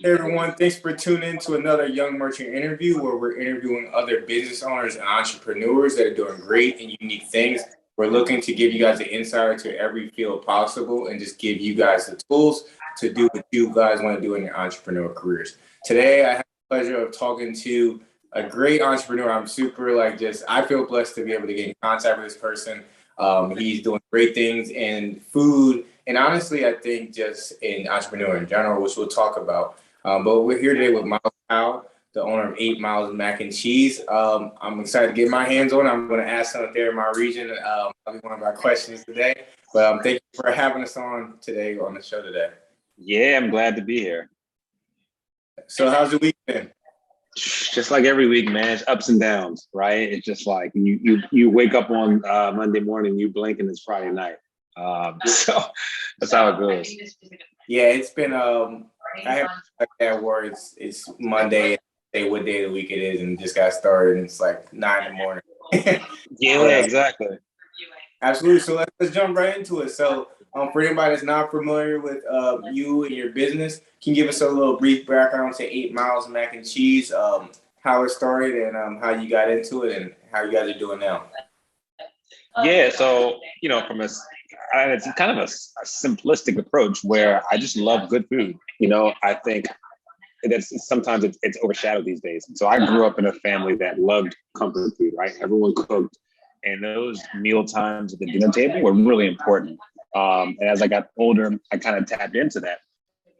Hey everyone, thanks for tuning in to another Young Merchant interview where we're interviewing other business owners and entrepreneurs that are doing great and unique things. We're looking to give you guys an insider to every field possible and just give you guys the tools to do what you guys want to do in your entrepreneur careers. Today, I have the pleasure of talking to a great entrepreneur. I'm super I feel blessed to be able to get in contact with this person. He's doing great things in food and honestly, I think just in entrepreneur in general, which we'll talk about. But we're here today with Myles Powell, the owner of 8 Miles Mac and Cheese. I'm excited to get my hands on it. I'm going to ask some there in my region. That'll be one of our questions today. But thank you for having us on today on the show today. Yeah, I'm glad to be here. So how's your week been? Just like every week, man, it's ups and downs, right? It's just like you wake up on Monday morning, you blink and it's Friday night. So that's how it goes. Yeah, it's been I have like that where it's Monday, say what day of the week it is, and just got started, and it's like 9 in the morning. Yeah, exactly. Absolutely. So let's jump right into it. So for anybody that's not familiar with you and your business, can you give us a little brief background to 8 Miles Mac and Cheese, how it started and how you got into it and how you guys are doing now? Yeah, so it's kind of a simplistic approach where I just love good food. I think that's sometimes it's overshadowed these days. So I grew up in a family that loved comfort food, right? Everyone cooked, and those meal times at the dinner table were really important. And as I got older, I kind of tapped into that,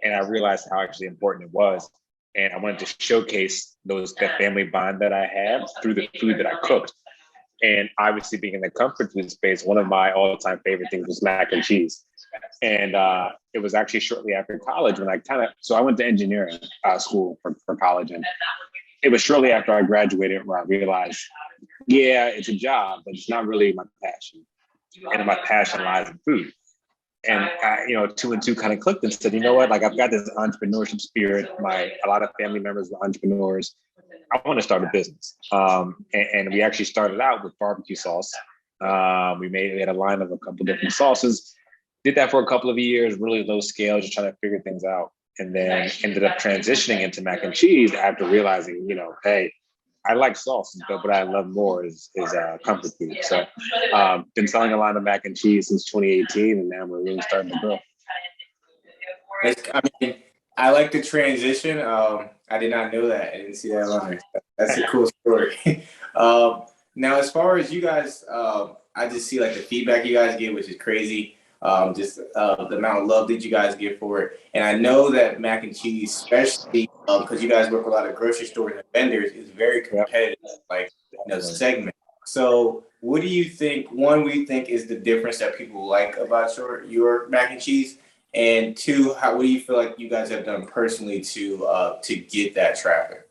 and I realized how actually important it was. And I wanted to showcase that family bond that I had through the food that I cooked. And obviously, being in the comfort food space, one of my all-time favorite things was mac and cheese. And it was actually shortly after college when I went to engineering school for college. And it was shortly after I graduated where I realized, yeah, it's a job, but it's not really my passion. And my passion lies in food. And two and two kind of clicked and said, you know what, like I've got this entrepreneurship spirit. A lot of family members were entrepreneurs. I want to start a business. And we actually started out with barbecue sauce. We had a line of a couple different sauces, did that for a couple of years, really low scale, just trying to figure things out. And then ended up transitioning into mac and cheese after realizing, hey, I like sauce, but what I love more is comfort food. So been selling a line of mac and cheese since 2018, and now we're really starting to grow. I like the transition. I did not know that. I didn't see that on there. That's a cool story. Now, as far as you guys, I just see like the feedback you guys get, which is crazy. The amount of love that you guys give for it. And I know that mac and cheese, especially because you guys work with a lot of grocery stores and vendors, is very competitive, segment. So what do you think, one, we think is the difference that people like about your mac and cheese? And two, what do you feel like you guys have done personally to get that traffic?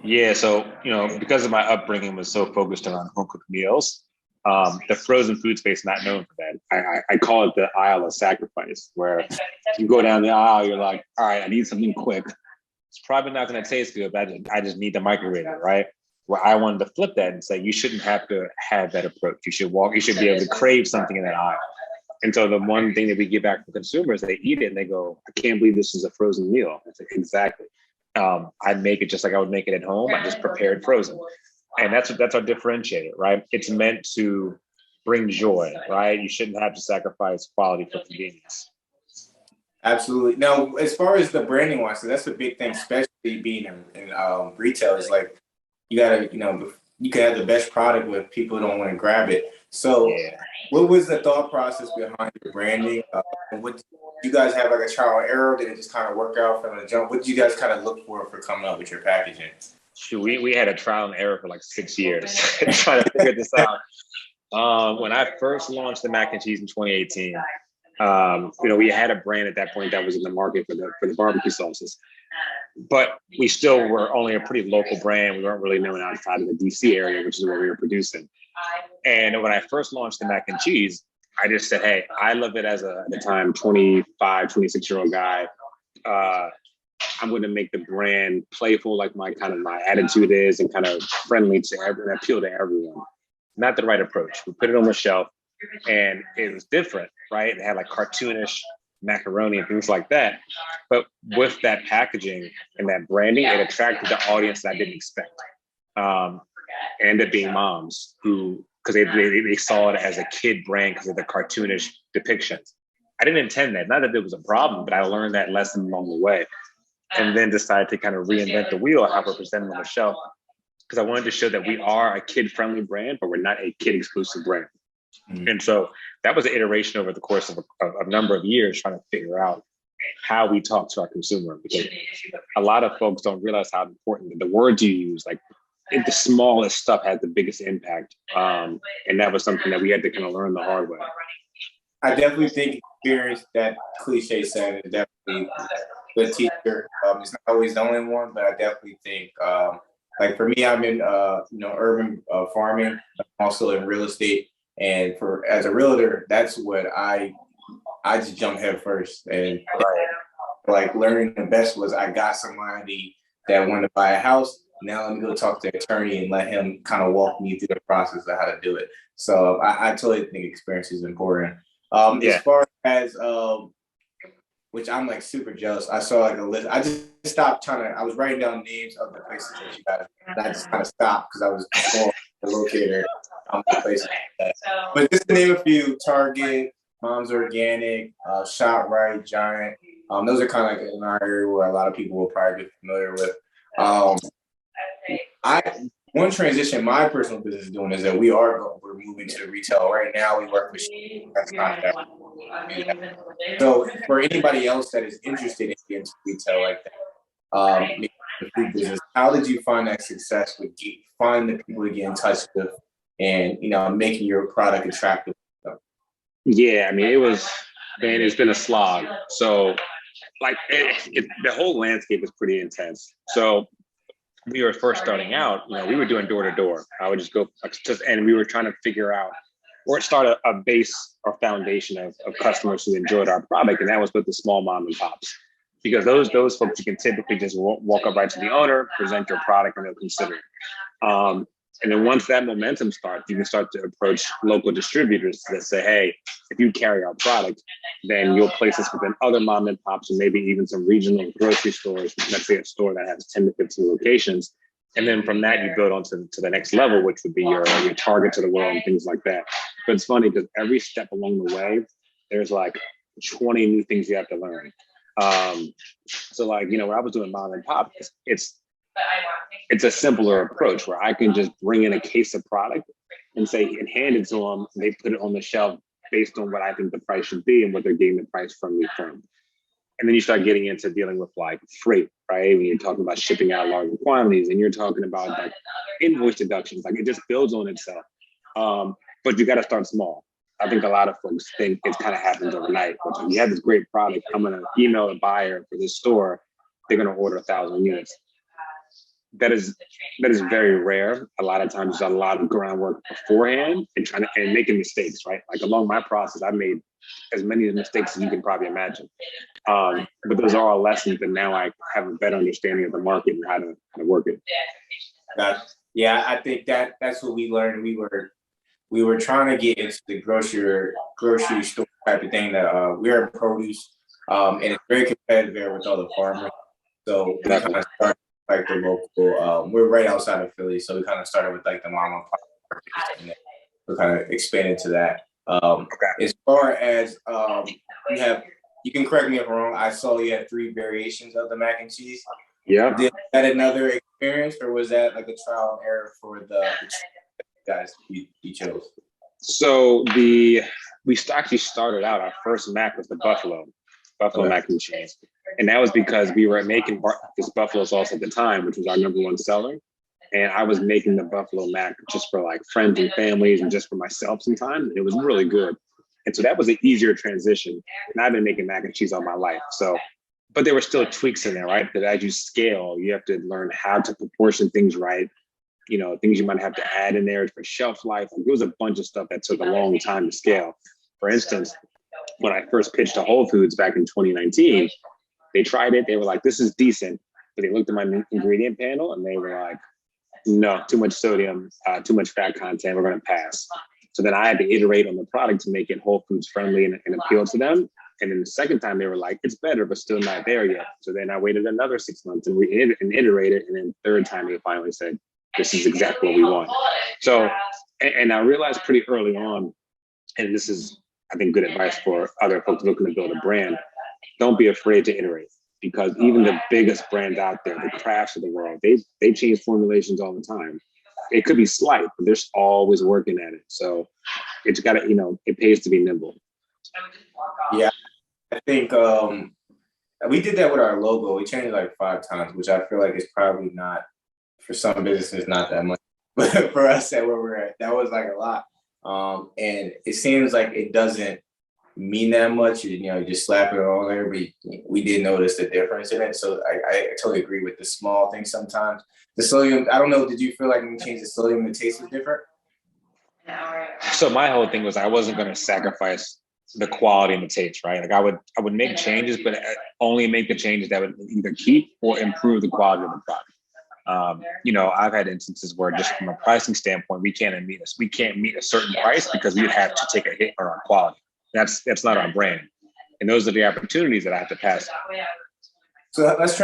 Yeah, so because of my upbringing was so focused around home cooked meals, the frozen food space not known for that. I call it the aisle of sacrifice, where you go down the aisle, you're like, all right, I need something quick. It's probably not going to taste good, but I just need to microwave it, right? Where I wanted to flip that and say, you shouldn't have to have that approach. You should be able to crave something in that aisle. And so the one thing that we get back from consumers, they eat it and they go, I can't believe this is a frozen meal. I say, exactly. I make it just like I would make it at home. I just prepared frozen. And that's our differentiator, right? It's meant to bring joy, right? You shouldn't have to sacrifice quality for convenience. Absolutely. Now, as far as the branding wise, so that's a big thing, especially being in retail, is like you gotta, you can have the best product, but people don't want to grab it. So what was the thought process behind your branding? And what you guys have like a trial and error? Did it just kind of work out from the jump? What did you guys kind of look for coming up with your packaging? We had a trial and error for like 6 years trying to figure this out. When I first launched the mac and cheese in 2018, we had a brand at that point that was in the market for the barbecue sauces, but we still were only a pretty local brand. We weren't really known outside of the DC area, which is where we were producing. And when I first launched the mac and cheese, I just said, hey, I love it as at the time, 25, 26-year-old guy. I'm going to make the brand playful, like my attitude is, and kind of friendly to everyone, appeal to everyone. Not the right approach. We put it on the shelf, and it was different, right? It had like cartoonish macaroni and things like that. But with that packaging and that branding, it attracted the audience that I didn't expect. Ended up being moms who, because they saw it as a kid brand because of the cartoonish depictions. I didn't intend that. Not that there was a problem, but I learned that lesson along the way. And then decided to kind of reinvent the wheel, how we're presenting on the shelf. Because I wanted to show that we are a kid-friendly brand, but we're not a kid-exclusive brand. Mm-hmm. And so that was an iteration over the course of a number of years, trying to figure out how we talk to our consumer. Because a lot of folks don't realize how important the words you use, like the smallest stuff has the biggest impact. And that was something that we had to kind of learn the hard way. I definitely think experience, that cliche saying, is definitely good teacher. It's not always the only one, but I definitely think, like for me, I'm in urban farming. I'm also in real estate, and as a realtor, that's what I just jumped head first. And like learning the best was I got somebody that wanted to buy a house. Now let me go talk to the attorney and let him kind of walk me through the process of how to do it. So I totally think experience is important. As far as which I'm like super jealous. I saw like a list. I just stopped I was writing down names of the places that you got, and I just kind of stopped because I was the locator on the places. But just to name a few: Target, Mom's Organic, ShopRite, Giant. Those are kind of like in our area where a lot of people will probably be familiar with. One transition my personal business is doing is that we're moving to the retail right now. We work with that's not that. So for anybody else that is interested in getting into retail like that, the food business, how did you find that success with finding the people to get in touch with and making your product attractive? Yeah, I mean it's been a slog. So like the whole landscape is pretty intense. So we were first starting out, we were doing door to door. I would just go, and we were trying to figure out or start a base or foundation of customers who enjoyed our product. And that was with the small mom and pops, because those folks, you can typically just walk up right to the owner, present your product, and they'll consider it. And then once that momentum starts, you can start to approach local distributors that say, hey, if you carry our product, then you'll place us within other mom and pops and maybe even some regional grocery stores, let's say a store that has 10 to 15 locations. And then from that, you build on to the next level, which would be your Target to the world and things like that. But it's funny because every step along the way, there's like 20 new things you have to learn. So like, when I was doing mom and pop, it's a simpler approach where I can just bring in a case of product and hand it to them. And they put it on the shelf based on what I think the price should be and what they're getting the price from me from. And then you start getting into dealing with like freight, right? When you're talking about shipping out larger quantities and you're talking about like invoice deductions, like it just builds on itself. But you got to start small. I think a lot of folks think it kind of happens overnight. But you have this great product, I'm going to email a buyer for this store, they're going to order 1,000 units. That is very rare. A lot of times there's a lot of groundwork beforehand and making mistakes, right? Like along my process, I made as many mistakes as you can probably imagine. But those are all lessons, and now I have a better understanding of the market and how to work it. Yeah, I think that's what we learned. We were trying to get into the grocery store type of thing. That we're in produce, and it's very competitive there with all the farmers. So we kind of started like the local. We're right outside of Philly, so we kind of started with like the mom and pop markets, and then we kind of expanded to that. As far as you can correct me if I'm wrong. I saw you had 3 variations of the mac and cheese. Yeah. Did that another experience, or was that like a trial and error for the guys you chose? So we actually started out, our first mac was the buffalo mac and cheese. And that was because we were making this buffalo sauce at the time, which was our #1 seller. And I was making the buffalo mac just for like friends and families and just for myself sometimes. It was really good. And so that was an easier transition. And I've been making mac and cheese all my life. So, but there were still tweaks in there, right? Because as you scale, you have to learn how to proportion things right. Things you might have to add in there for shelf life. There was a bunch of stuff that took a long time to scale. For instance, when I first pitched to Wholefoods back in 2019, they tried it. They were like, this is decent. But they looked at my ingredient panel and they were like, no, too much sodium, too much fat content. We're going to pass. So then I had to iterate on the product to make it Whole Foods friendly and appeal to them. And then the second time they were like, it's better, but still not there yet. So then I waited another 6 months and iterated. And then third time they finally said, this is exactly what we want. So, and I realized pretty early on, and this is, I think, good advice for other folks looking to build a brand, don't be afraid to iterate, because even the biggest brands out there, the crafts of the world, they change formulations all the time. It could be slight, but they're always working at it. So it's got to, it pays to be nimble. Yeah, I think we did that with our logo. We changed it like 5 times, which I feel like is probably not, for some businesses, not that much. But for us at where we're at, that was like a lot. And it seems like it doesn't mean that much. You just slap it on there, but we did notice the difference in it. So I totally agree with the small things sometimes. The sodium, I don't know, did you feel like when you changed the sodium, the taste was different? So my whole thing was I wasn't going to sacrifice the quality and the taste, right? Like I would make changes, but only make the changes that would either keep or improve the quality of the product. I've had instances where just from a pricing standpoint, we can't meet a certain price because we'd have to take a hit on our quality. That's not our brand, and those are the opportunities that I have to pass. So let's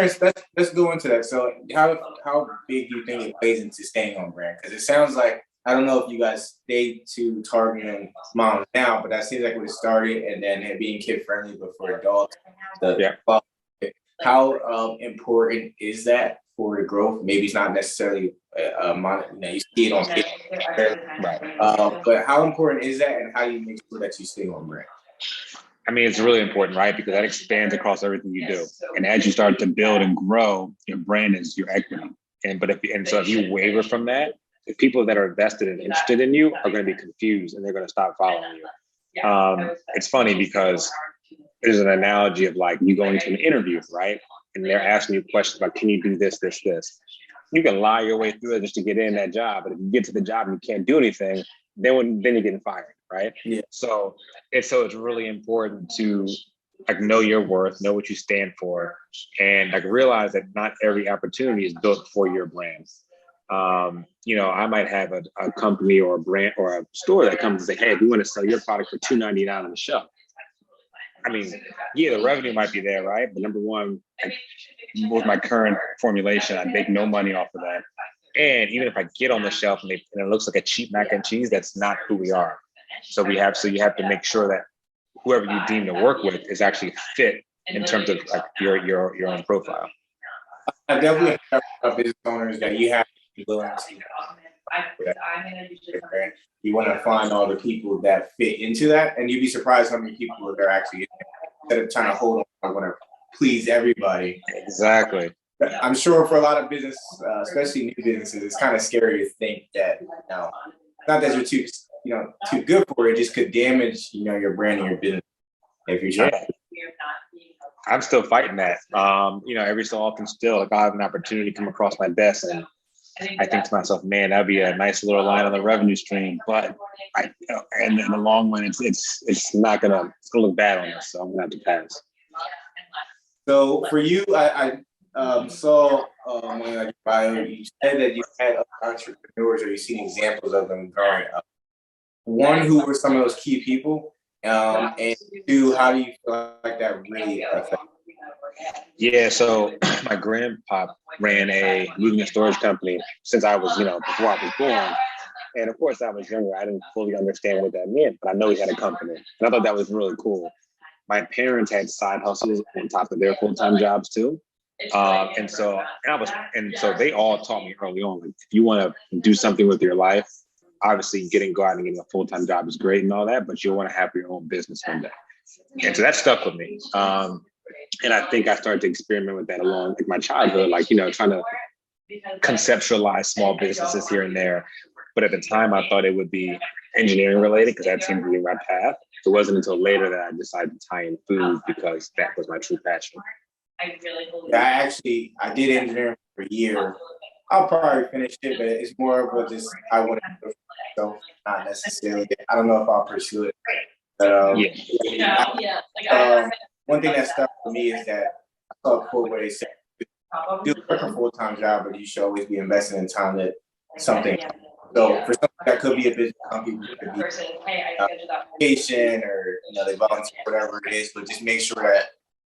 go into that. So how big do you think it plays into staying on brand? Because it sounds like, I don't know if you guys stay to targeting moms now, but that seems like when it started, and then it being kid friendly, but for adults. How important is that for the growth? Maybe it's not necessarily you see it on Facebook, right? But how important is that, and how do you make sure that you stay on brand? I mean, it's really important, right? Because that expands across everything you do. And as you start to build and grow, your brand is your equity. So if you waver from that, the people that are vested and interested in you are going to be confused, and they're going to stop following you. It's funny because there's an analogy of like you going to an interview, right? And they're asking you questions about, can you do this, this, this? You can lie your way through it just to get in that job. But if you get to the job and you can't do anything, then you're getting fired, right? Yeah. So it's really important to like know your worth, know what you stand for, and like realize that not every opportunity is built for your brand. I might have a company or a brand or a store that comes and say, hey, we want to sell your product for $2.99 on the shelf. I mean, yeah, the revenue might be there, right? But number one, with my current formulation, I make no money off of that. And even if I get on the shelf and it looks like a cheap mac and cheese, that's not who we are. So you have to make sure that whoever you deem to work with is actually fit in terms of like your own profile. I definitely have business owners that you have to be willing to. You want to find all the people that fit into that, and you'd be surprised how many people are actually in there. Instead of trying to hold on, I want to please everybody. Exactly. I'm sure for a lot of business, especially new businesses, it's kind of scary to think that not that you're too good for it, just could damage your brand and your business if you're trying. I'm still fighting that. Every so often still, like I have an opportunity to come across my desk, and I think to myself, man, that'd be a nice little line on the revenue stream. But in the long run, it's gonna look bad on us. So I'm gonna have to pass. So for you, I saw on your bio, you said that you had entrepreneurs, or you've seen examples of them growing up. One, who were some of those key people? And two, how do you feel like that really affected? Yeah, so my grandpa ran a moving and storage company since I was, before I was born. And of course, I was younger. I didn't fully understand what that meant, but I know he had a company. And I thought that was really cool. My parents had side hustles on top of their full-time jobs too. And so they all taught me early on, like, if you want to do something with your life, obviously go out and getting a full-time job is great and all that, but you'll want to have your own business one day. And so that stuck with me. And I think I started to experiment with that along like my childhood, like, trying to conceptualize small businesses here and there. But at the time, I thought it would be engineering related because that seemed to be my path. It wasn't until later that I decided to tie in food because that was my true passion. Yeah, I did engineering for a year. I'll probably finish it, but it's more of just I want to do it for myself, not necessarily. I don't know if I'll pursue it. But one thing that stuck for me is that I saw a quote where they said, "Do work a full-time job, but you should always be investing in time that something." So for some that could be a business, some people could be vacation or they volunteer, whatever it is. But just make sure that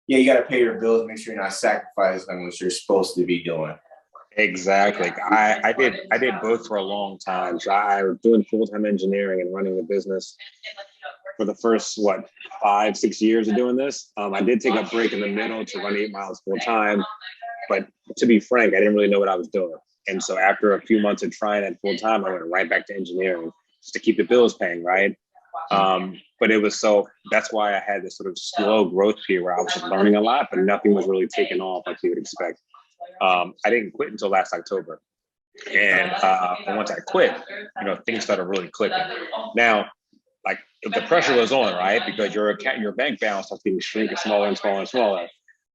you got to pay your bills. Make sure you're not sacrificing what you're supposed to be doing. Exactly. I did both for a long time. So I was doing full-time engineering and running the business for the first 5-6 years of doing this. I did take a break in the middle to run 8 miles full time, but to be frank, I didn't really know what I was doing. And so after a few months of trying it full time, I went right back to engineering just to keep the bills paying, right? But that's why I had this sort of slow growth period where I was just learning a lot, but nothing was really taking off like you would expect. I didn't quit until last October. And once I quit, things started really clicking. Now, like the pressure was on, right? Because your bank balance starts getting shrinking smaller and smaller and smaller.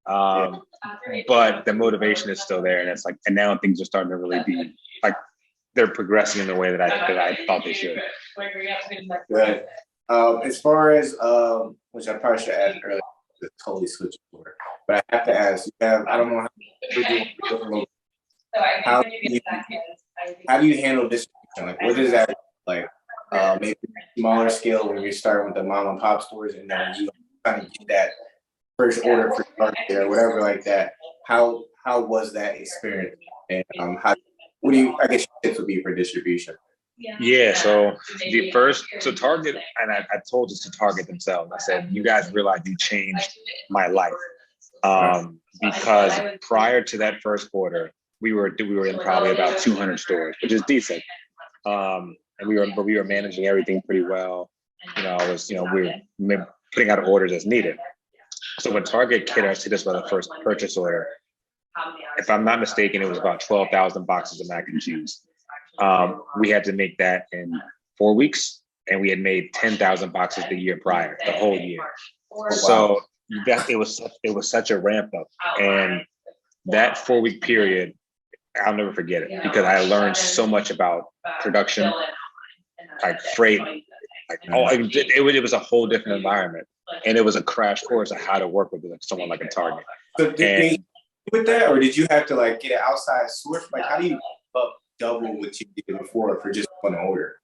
But the motivation is still there, and it's like, and now things are starting to really be like they're progressing in the way that I thought they should. Good. As far as which I probably should ask earlier, to totally switch over, but I have to ask. I don't know how do you handle distribution? Like, what does that look like? Maybe smaller scale when you're starting with the mom and pop stores, and then you kind of get that first order for Target or whatever like that. How was that experience? And I guess your tips would be for distribution? Yeah, so Target, and I told this to Target themselves. I said, you guys realize you changed my life. Because prior to that first quarter, we were in probably about 200 stores, which is decent. And we were managing everything pretty well. We were putting out orders as needed. So when Target hit us with the first purchase order, if I'm not mistaken, it was about 12,000 boxes of mac and cheese. We had to make that in 4 weeks, and we had made 10,000 boxes the year prior, the whole year. So it was such a ramp up, and that 4-week period, I'll never forget it because I learned so much about production, like freight, it was a whole different environment, and it was a crash course of how to work with someone like a Target. So did they with that, or did you have to get an outside source? Like, how do you up double what you did before for just one order?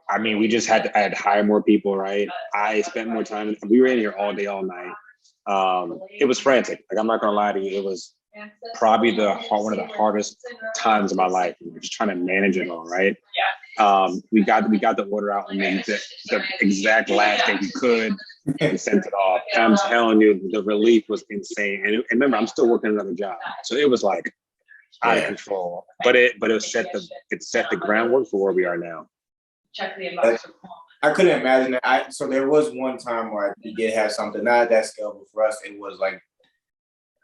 I mean, I had to hire more people, right? I spent more time. We were in here all day, all night. It was frantic. Like, I'm not gonna lie to you, it was probably one of the hardest times of my life. We were just trying to manage it all, right? We got the order out on the exact last day we could and sent it off. And I'm telling you, the relief was insane. And remember, I'm still working another job, so it was like out of control. But it set the groundwork for where we are now. I couldn't imagine that. So there was one time where we did have something not at that scale, but for us, it was like,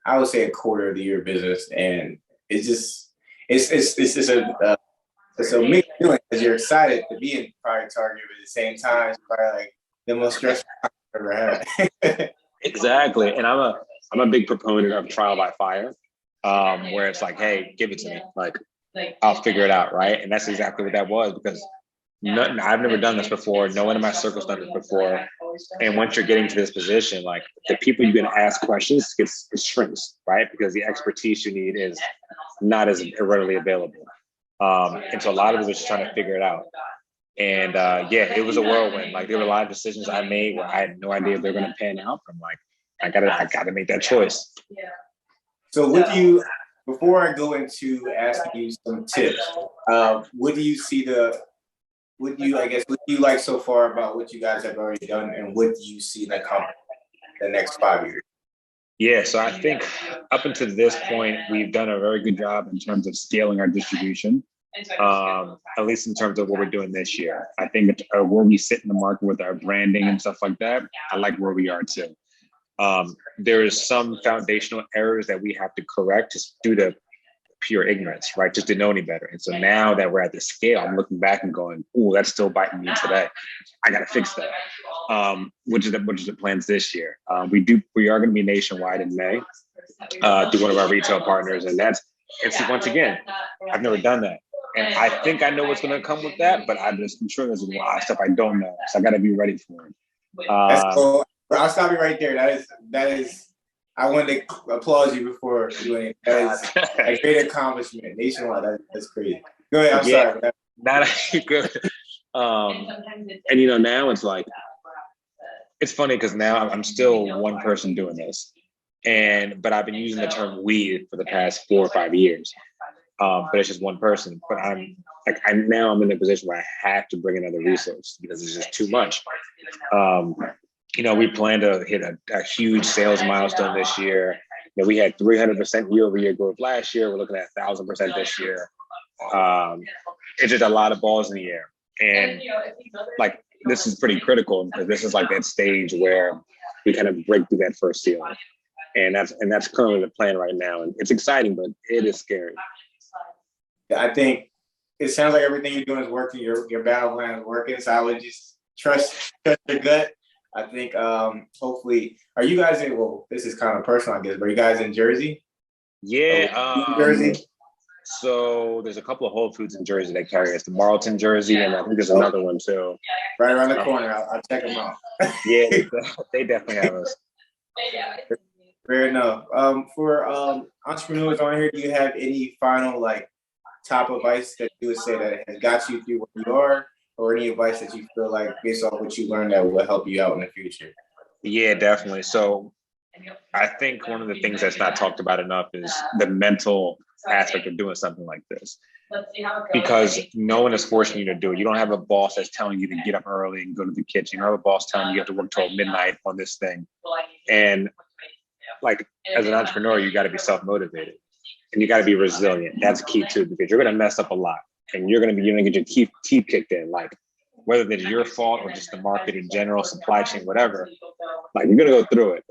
I would say a quarter of the year business, and it's just a mixed feeling because you're excited to be in Target, but at the same time, it's probably like the most stressful I've ever had. Exactly, and I'm a big proponent of trial by fire, where it's like, hey, give it to me, like I'll figure it out, right? And that's exactly what that was, because I've never done this before. No one in my circle's done this before. And once you're getting to this position, like the people you're going to ask questions, it shrinks, right? Because the expertise you need is not as readily available. And so a lot of it was just trying to figure it out. And it was a whirlwind. Like, there were a lot of decisions I made where I had no idea if they're going to pan out. I'm like, I gotta make that choice. So before I go into asking you some tips, what do you like so far about what you guys have already done, and what do you see the next 5 years? Yeah, so I think up until this point, we've done a very good job in terms of scaling our distribution, at least in terms of what we're doing this year. I think where we sit in the market with our branding and stuff like that, I like where we are too. There is some foundational errors that we have to correct just due to pure ignorance, right? Just didn't know any better. And so now that we're at this scale, I'm looking back and going, "Ooh, that's still biting me today. I got to fix that." Which is the plans this year. We are going to be nationwide in May through one of our retail partners, and it's once again, I've never done that, and I think I know what's going to come with that, but I'm sure there's a lot of stuff I don't know, so I got to be ready for it. That's cool. I'll stop you right there. That is. I wanted to applaud you before doing it. That is a great accomplishment nationwide. That's crazy. Go ahead. I'm sorry. not good. And now it's like, it's funny because now I'm still one person doing this, but I've been using the term we for the past 4 or 5 years. But it's just one person. But I'm in a position where I have to bring in other resources because it's just too much. We plan to hit a huge sales milestone this year. We had 300% year-over-year growth last year. We're looking at 1,000% this year. It's just a lot of balls in the air, and like this is pretty critical because this is like that stage where we kind of break through that first ceiling, and that's currently the plan right now, and it's exciting, but it is scary. I think it sounds like everything you're doing is working. Your battle plan is working, so I would just trust your gut. I think hopefully, are you guys in? Well, this is kind of personal, I guess. But are you guys in Jersey? Yeah, Jersey. So there's a couple of Wholefoods in Jersey that carry us. The Marlton Jersey, and I think there's another one too. Right around the corner. I'll check them out. Yeah, they definitely have us. Fair enough. For entrepreneurs on here, do you have any final top advice that you would say that has got you through where you are, or any advice that you feel like based on what you learned that will help you out in the future? Yeah, definitely. So I think one of the things that's not talked about enough is the mental aspect of doing something like this. Because no one is forcing you to do it. You don't have a boss that's telling you to get up early and go to the kitchen. You don't have a boss telling you have to work till midnight on this thing. And as an entrepreneur, you got to be self-motivated and you got to be resilient. That's key too, because you're going to mess up a lot and you're going to get your teeth kicked in. Whether it's your fault or just the market in general, supply chain, whatever, you're going to go through it.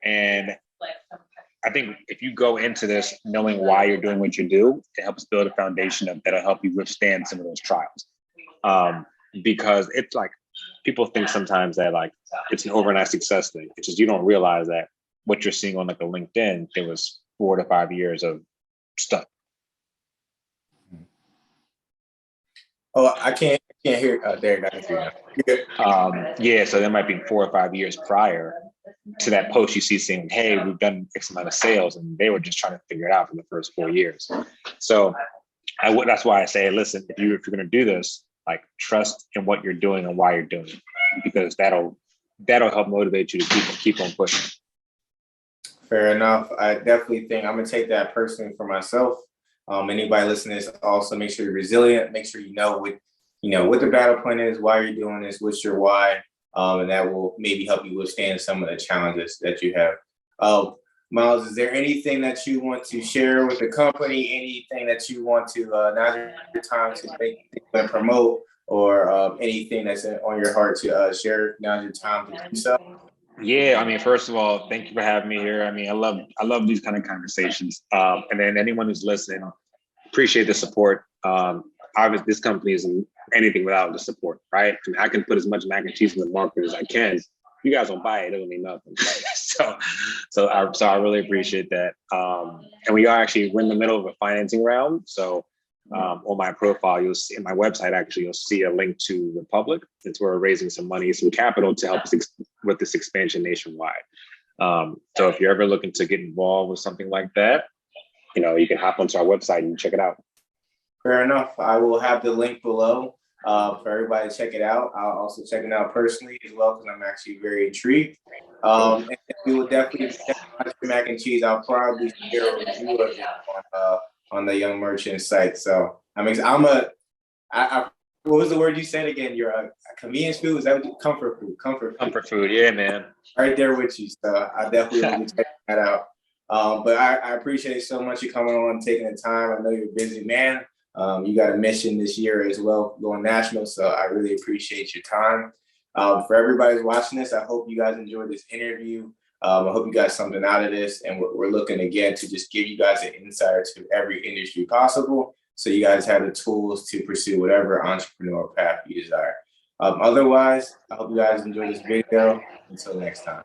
And I think if you go into this knowing why you're doing what you do, it helps build a foundation that'll help you withstand some of those trials. Because it's people think sometimes that it's an overnight success thing. It's just you don't realize that what you're seeing on a LinkedIn, there was 4 to 5 years of stuff. Oh, I can't hear. There, I can hear you. Yeah, so there might be 4 or 5 years prior to that post you see saying, hey, we've done X amount of sales, and they were just trying to figure it out for the first 4 years. So that's why I say, listen, if you're going to do this, trust in what you're doing and why you're doing it, because that'll help motivate you to keep on pushing. Fair enough. I definitely think I'm going to take that personally for myself. Anybody listening to this, also make sure you're resilient. Make sure you know what the battle plan is, why you're doing this, what's your why, and that will maybe help you withstand some of the challenges that you have. Myles, is there anything that you want to share with the company? Anything that you want to now's your time to make and promote, or anything that's on your heart to share? Now's your time to do so. Yeah, first of all, thank you for having me here. I love these kind of conversations. And then anyone who's listening, appreciate the support. Obviously, this company isn't anything without the support, right? I can put as much mac and cheese in the market as I can. If you guys don't buy it, it doesn't mean nothing. So I really appreciate that. And we're in the middle of a financing round. So on my profile, you'll see in my website, you'll see a link to Republic. It's where we're raising some money, some capital to help us with this expansion nationwide. So if you're ever looking to get involved with something like that, you can hop onto our website and check it out. Fair enough. I will have the link below for everybody to check it out. I'll also check it out personally as well because I'm actually very intrigued. And we will definitely check out the mac and cheese. I'll probably share a review of it on the Young Merchant site. So what was the word you said again? You're a convenience food? Is that comfort food? Comfort food, yeah, man. Right there with you. So I definitely will be checking that out. But I appreciate so much you coming on, taking the time. I know you're a busy man. You got a mission this year as well, going national. So I really appreciate your time. For everybody who's watching this, I hope you guys enjoyed this interview. I hope you got something out of this. And we're looking again to just give you guys an insight to every industry possible, so you guys have the tools to pursue whatever entrepreneurial path you desire. Otherwise, I hope you guys enjoy this video. Until next time.